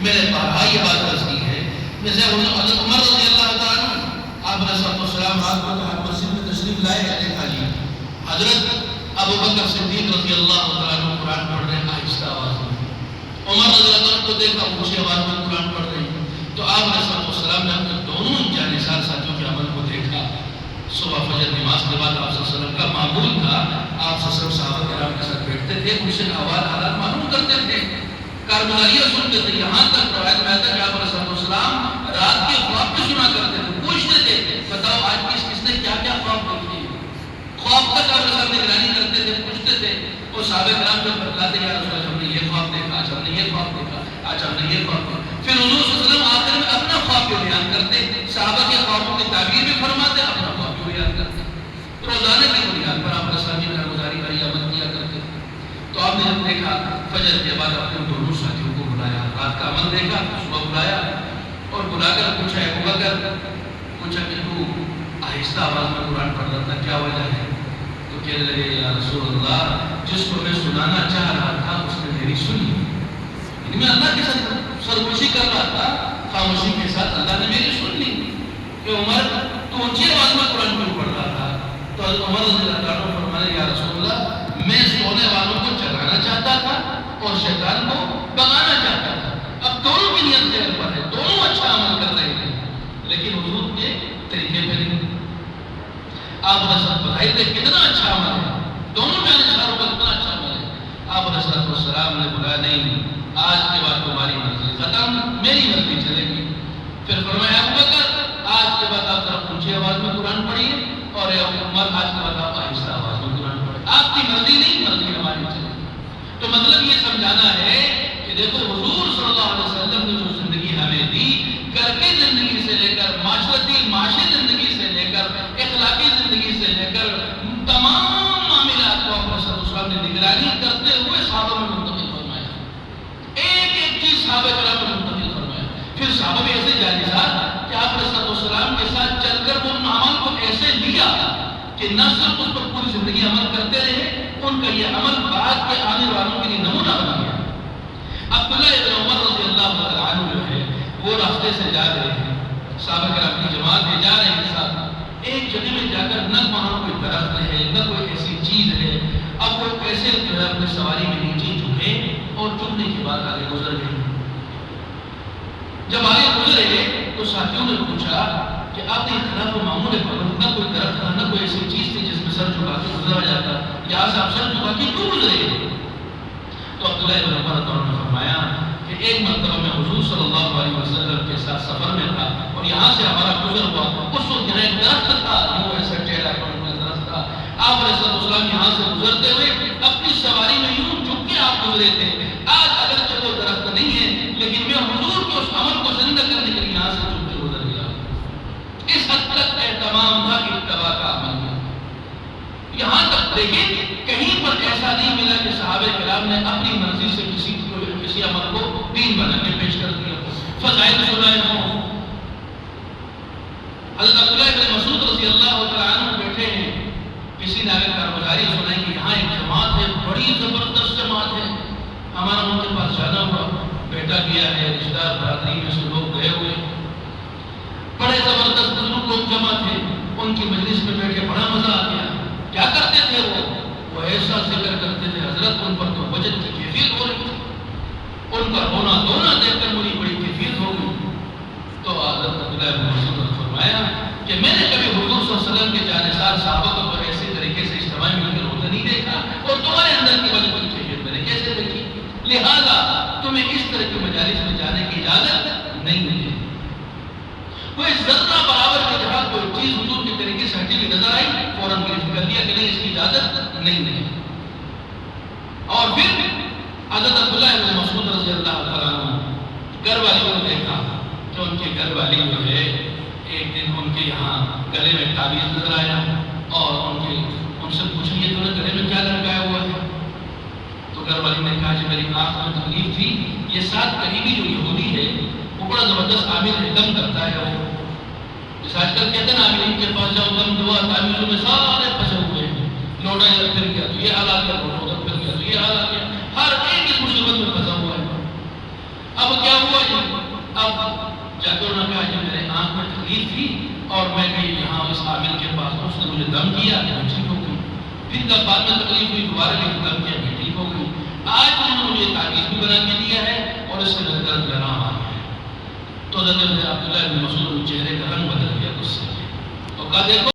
میں نے بارہا یہ بات عرض کی ہے، جیسے حضرت عمر رضی اللہ تعالیٰ عنہ آپ علیہ السلام رات کو آپ مسجد میں تشریف لائے، دیکھا جی حضرت ابو بکر صدیق رضی اللہ تعالیٰ عنہ قرآن پڑھ رہے ہیں آہستہ آواز میں، عمر رضی اللہ عنہ کو دیکھا اونچی آواز میں قرآن پڑھ رہے ہیں، تو آپ علیہ السلام نے اپنے دونوں جانثار ساتھیوں کے عمل کو دیکھا۔ صبح فجر نماز کے بعد آپ صلی اللہ علیہ وسلم کا معمول تھا، آپ صلی اللہ علیہ وسلم صحابہ کرام کے ساتھ بیٹھتے تھے، ان سے احوال حالات معلوم کرتے تھے، کارگزاریاں سنتے تھے، یہاں تک روایت میں آتا کہ آپ علیہ السلام رات کے خواب بھی سنا کرتے تھے، پوچھتے تھے بتاؤ آج کس نے کیا کیا خواب دیکھے، خواب تک آپ علیہ نگرانی کرتے تھے، پوچھتے تھے، اور صحابہ کرام جب بتلاتے یا رسول اللہ ہم نے یہ خواب دیکھا، آج ہم نے یہ خواب دیکھا، آج ہم نے یہ خواب دیکھا، پھر حضور صلی اللہ علیہ وسلم آخر میں اپنا خواب بھی بیان کرتے، صحابہ کے خوابوں کی تعبیر بھی فرماتے، اپنا خواب بھی بیان کرتے، روزانے کی بنیاد پر آپ اسلامی کارگزاری کا یہ عمل کیا کرتے تھے۔ تو آپ نے جب دیکھا فجر کے بعد اپنے دونوں ساتھیوں کو بلایا، رات کا عمل دیکھا، صبح بلایا اور بلا کر پوچھا ابو بکر، پوچھا کہ تو آہستہ آواز میں قرآن پڑھ رہا تھا، کیا وجہ ہے؟ تو کہنے لگے یا رسول اللہ جس کو میں سنانا چاہ رہا تھا اس نے میری سنی، یعنی میں اللہ کے ساتھ سرگوشی کر رہا تھا، خاموشی کے ساتھ اللہ نے میری سن لی کہ عمر تو اونچی آواز میں قرآن کیوں پڑھ رہا تھا؟ تو حضرت عمر رضی اللہ عنہ فرمانے یا رسول اللہ میں سونے والوں کو جگانا چاہتا تھا اور شیطان کو بگانا چاہتا تھا، اب دونوں کی نیت خیر پر ہے، دونوں اچھا عمل کر رہے ہیں لیکن حضور کے طریقے پہ نہیں۔ آپ علیہ السلام بتائیے تھے کتنا اچھا عمل ہے، دونوں جانشاروں کا کتنا اچھا عمل ہے، آپ علیہ السلام نے بولا نہیں آج کے بعد تمہاری مرضی ختم، میری مرضی چلے گی۔ پھر فرمایا ابو بکر آج کے بعد آپ ذرا اونچی آواز میں قرآن پڑھیے، اور عمر آج کے بعد آپ آہستہ آواز میں قرآن پڑھیں، آپ کی مرضی نہیں مرضی ہماری چلے گی۔ تو مطلب یہ سمجھانا ہے کہ دیکھو حضور صلی اللہ علیہ وسلم نے جو زندگی ہمیں دی، گھر کی زندگی سے لے کر معاشی زندگی سے لے کر اخلاقی زندگی سے لے کر تمام معاملات کو آپ صلی اللہ علیہ وسلم نے نگرانی کرتے ہوئے صحابہ میں منتقل فرمایا، ایک ایک چیز صحابہ کرام میں منتقل فرمایا۔ پھر صحابہ بھی ایسے جانثار کہ آپ صلی اللہ علیہ وسلم کے ساتھ چل کر وہ عمل کو ایسے لیا کہ نہ صرف اس پر پوری زندگی عمل کرتے رہے، ان کا یہ عمل بعد کے آنے والوں کے لیے نمونہ بن گیا۔ عبداللہ ابن عمر رضی اللہ تعالیٰ عنہ جو ہے وہ راستے سے جا رہے ہیں، صحابہ کرام کی جماعت میں جا رہے ہیں ساتھ، ایک جگہ میں جا کر نہ وہاں کوئی درخت ہے نہ کوئی ایسی چیز ہے، اب وہ کیسے جو ہے اپنی سواری میں نیچے جھکے اور جھکنے کے بعد آگے گزر گئے۔ جب آگے گزرے تو ساتھیوں نے پوچھا کہ آپ نے خلاف معمول ہے، نہ کوئی درخت تھا نہ کوئی ایسی چیز تھی جس میں سر جھکا کے گزرا جاتا، یہاں سے آپ سر جھکا کے کیوں گزرے؟ تو عبداللہ ابن عمر نے فرمایا کہ ایک مرتبہ میں حضور صلی اللہ علیہ وسلم کے ساتھ سفر میں تھا اور یہاں سے ہمارا گزر ہوا، اس وقت یہاں ایک درخت تھا، وہ ایسا ٹیڑھا درخت تھا، آپ علیہ السلام یہاں سے گزرتے ہوئے اپنی سواری میں یوں جھک کے آپ گزرے تھے۔ آج اگرچہ وہ درخت نہیں ہے لیکن میں حضور کے اس عمل کو زندہ کرنے کے لیے یہاں سے جھک کے گزر گیا۔ اس حد تک اہتمام تھا اتباع کا عمل میں۔ یہاں تک دیکھیں کہیں پر ایسا نہیں ملا کہ صحابہ کرام نے اپنی مرضی سے کسی عمل کو دین بنا کے پیش کر دیا۔ فضائل سنائے ہوں، حضرت عبداللہ ابن مسعود رضی اللہ تعالیٰ عنہ بیٹھے ہیں، کسی نے آگے کارگزاری سنائی کہ یہاں ایک جماعت ہے، بڑی زبردست جماعت ہے، ہمارا ان کے پاس جانا ہوا، بیٹا گیا ہے، رشتہ دار برادری میں سے لوگ گئے ہوئے، بڑے زبردست بزرگ لوگ جمع تھے، ان کی مجلس میں بیٹھ کے بڑا مزہ آ گیا۔ کیا کرتے تھے وہ ایسا ذکر کرتے تھے حضرت ان پر تو وجد کی کیفیت ہو رہی تھی، ان کا رونا دھونا دیکھ کر مجھے بڑی کیفیت ہو گئی۔ تو حضرت عبداللہ ابن مسعود نے فرمایا کہ میں نے کبھی حضور صلی اللہ علیہ وسلم کے جانثار صحابہ کو تو ایسے طریقے سے اجتماع مل کر ہوتا نہیں دیکھا، اور تمہارے اندر کی وجہ کی کیفیت میں نے کیسے دیکھی، لہذا تمہیں اس طرح کے مجالس میں جانے کی اجازت نہیں ملی۔ کوئی ذرہ برابر کے جہاں کوئی چیز حضور کے طریقے سے ہٹی ہوئی نظر آئی، فوراً گرفت کر لیا کہ نہیں اس کی اجازت نہیں ملی۔ اور پھر حضرت عبداللہ ابن مسعود رضی اللہ تعالیٰ عنہ گھر والیوں نے دیکھا کہ ان کے گھر والی جو ہے ایک دن ان کے یہاں گلے میں تعویذ نظر آیا اور ان سے پوچھا یہ تم نے گلے میں کیا لٹکایا ہوا ہے؟ تو گھر والی نے کہا کہ میری آنکھ میں تکلیف تھی، یہ ساتھ قریبی جو یہودی ہے وہ بڑا زبردست عامل ہے، دم کرتا ہے، وہ جس آج کل کہتے ہیں نا عاملین کے پاس جاؤ دم دعا، تعویذوں میں سارے پھنسے ہوئے ہیں، لوٹا ادھر پھر گیا تو یہ حال آ گیا، لوٹا ادھر پھر گیا تو یہ حال آ گیا، ہر ایک اس مصیبت میں پھنسا ہوا ہے۔ اب کیا ہوا اب جا کے انہوں نے کہا کہ میرے آنکھ میں تکلیف تھی اور میں بھی یہاں اس عامل کے پاس، اس نے مجھے دم کیا کہ میں ٹھیک ہو گئی، پھر جب بعد میں تکلیف ہوئی دوبارہ لے کے دم کیا میں ٹھیک ہو گئی، آج انہوں نے مجھے تعویذ بھی بنا کے دیا ہے اور اس سے میرے درد میں آرام آ گیا ہے۔ تو حضرت عبداللہ بن مسعود چہرے کا رنگ بدل گیا غصے سے، تو کہا دیکھو